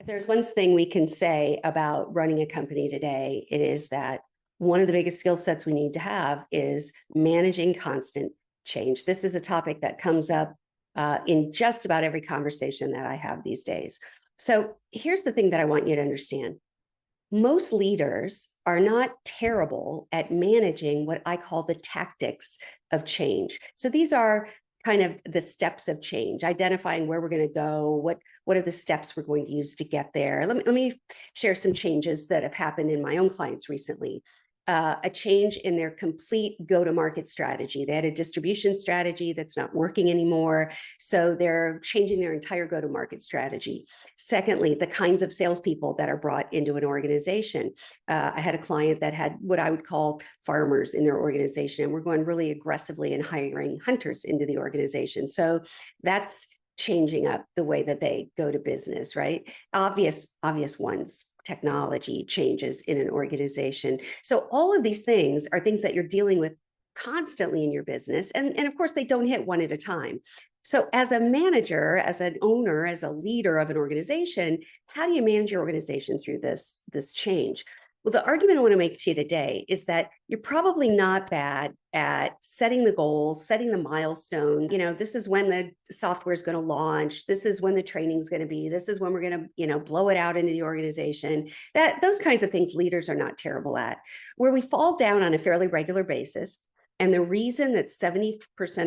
There's one thing we can say about running a company today, it is that one of the biggest skill sets we need to have is managing constant change. This is a topic that comes up in just about every conversation that I have these days. So here's the thing that I want you to understand. Most leaders are not terrible at managing what I call the tactics of change. So these are kind of the steps of change, identifying where we're going to go, what are the steps we're going to use to get there. Let me share some changes that have happened in my own clients recently. A change in their complete go-to-market strategy. They had a distribution strategy that's not working anymore, so they're changing their entire go-to-market strategy. Secondly, the kinds of salespeople that are brought into an organization. I had a client that had what I would call farmers in their organization, and we're going really aggressively and hiring hunters into the organization. So that's changing up the way that they go to business, right? Obvious ones. Technology changes in an organization. So all of these things are things that you're dealing with constantly in your business. And of course, they don't hit one at a time. So as a manager, as an owner, as a leader of an organization, how do you manage your organization through this change? Well, the argument I want to make to you today is that you're probably not bad at setting the goals, setting the milestone. This is when the software is going to launch. This is when the training is going to be. This is when we're going to, blow it out into the organization. Those kinds of things leaders are not terrible at. Where we fall down on a fairly regular basis, and the reason that 70%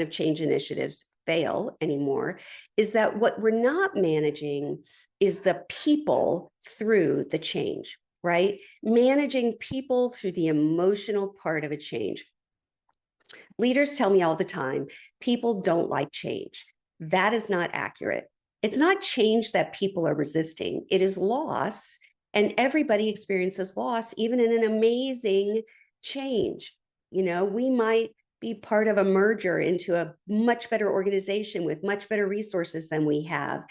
of change initiatives fail anymore is that what we're not managing is the people through the change. Right? Managing people through the emotional part of a change. Leaders tell me all the time, people don't like change. That is not accurate. It's not change that people are resisting. It is loss, and everybody experiences loss, even in an amazing change. We might be part of a merger into a much better organization with much better resources than we have.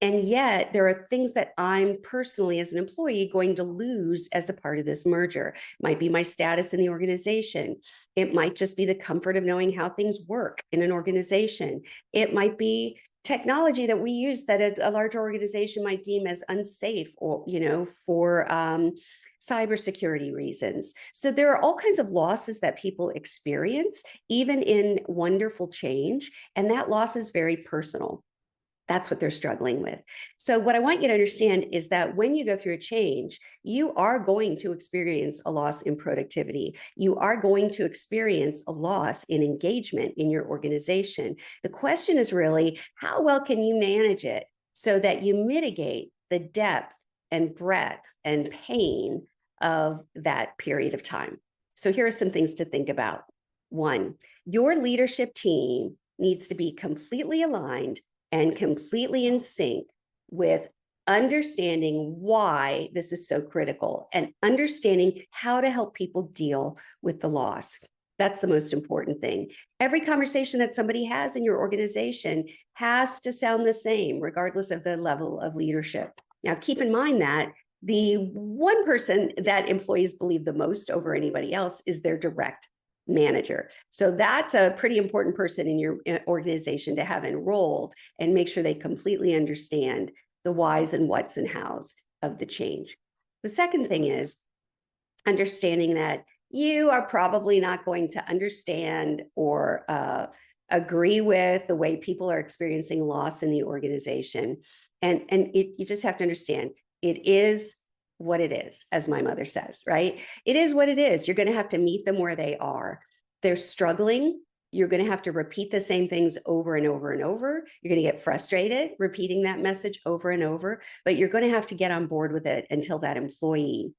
And yet there are things that I'm personally, as an employee, going to lose as a part of this merger. It might be my status in the organization. It might just be the comfort of knowing how things work in an organization. It might be technology that we use that a larger organization might deem as unsafe, or for cybersecurity reasons. So there are all kinds of losses that people experience, even in wonderful change, and that loss is very personal. That's what they're struggling with. So what I want you to understand is that when you go through a change, you are going to experience a loss in productivity. You are going to experience a loss in engagement in your organization. The question is really, how well can you manage it so that you mitigate the depth and breadth and pain of that period of time? So here are some things to think about. One, your leadership team needs to be completely aligned and completely in sync with understanding why this is so critical and understanding how to help people deal with the loss. That's the most important thing. Every conversation that somebody has in your organization has to sound the same, regardless of the level of leadership. Now, keep in mind that the one person that employees believe the most over anybody else is their direct manager. So that's a pretty important person in your organization to have enrolled and make sure they completely understand the whys and whats and hows of the change. The second thing is understanding that you are probably not going to understand or agree with the way people are experiencing loss in the organization. You just have to understand it is what it is, as my mother says, right? It is what it is. You're going to have to meet them where they are. They're struggling. You're going to have to repeat the same things over and over and over. You're going to get frustrated repeating that message over and over, but you're going to have to get on board with it until that employee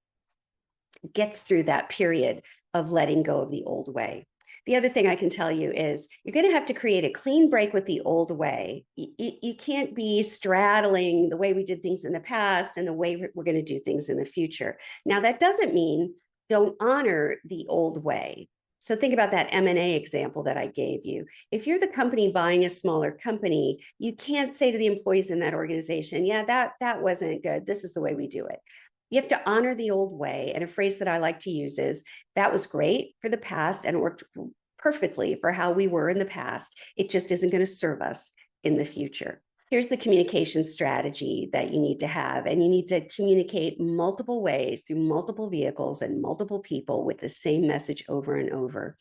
gets through that period of letting go of the old way. The other thing I can tell you is you're going to have to create a clean break with the old way. You can't be straddling the way we did things in the past and the way we're going to do things in the future. Now, that doesn't mean don't honor the old way. So think about that M&A example that I gave you. If you're the company buying a smaller company, you can't say to the employees in that organization, yeah, that wasn't good. This is the way we do it. You have to honor the old way. And a phrase that I like to use is, that was great for the past and it worked perfectly for how we were in the past. It just isn't going to serve us in the future. Here's the communication strategy that you need to have, and you need to communicate multiple ways through multiple vehicles and multiple people with the same message over and over.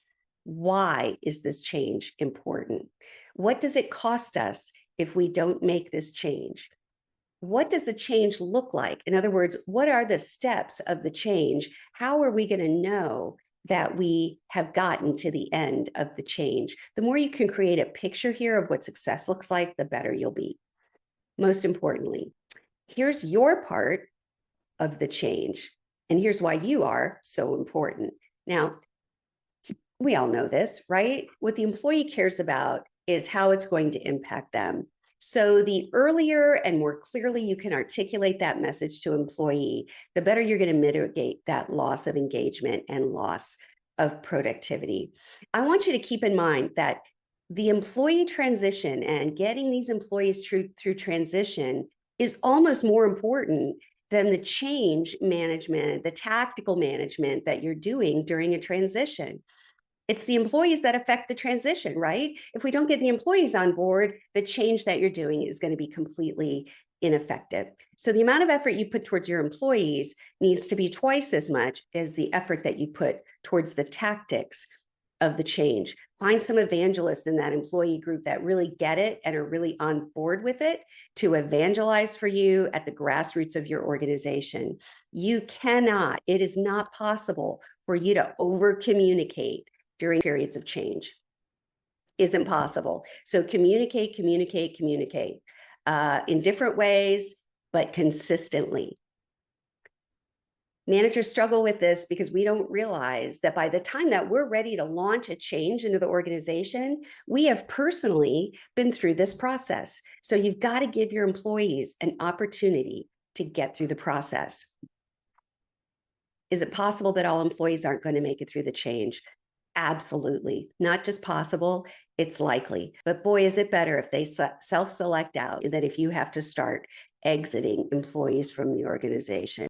Why is this change important? What does it cost us if we don't make this change? What does the change look like? In other words, what are the steps of the change? How are we going to know that we have gotten to the end of the change? The more you can create a picture here of what success looks like, the better you'll be. Most importantly, here's your part of the change, and here's why you are so important. Now, we all know this, right? What the employee cares about is how it's going to impact them. So the earlier and more clearly you can articulate that message to employee, the better you're going to mitigate that loss of engagement and loss of productivity. I want you to keep in mind that the employee transition and getting these employees through transition is almost more important than the change management, the tactical management that you're doing during a transition. It's the employees that affect the transition, right? If we don't get the employees on board, the change that you're doing is going to be completely ineffective. So the amount of effort you put towards your employees needs to be twice as much as the effort that you put towards the tactics of the change. Find some evangelists in that employee group that really get it and are really on board with it to evangelize for you at the grassroots of your organization. You cannot, it is not possible for you to over communicate during periods of change. Isn't possible. So communicate in different ways, but consistently. Managers struggle with this because we don't realize that by the time that we're ready to launch a change into the organization, we have personally been through this process. So you've got to give your employees an opportunity to get through the process. Is it possible that all employees aren't going to make it through the change? Absolutely. Not just possible, it's likely. But boy, is it better if they self-select out than if you have to start exiting employees from the organization.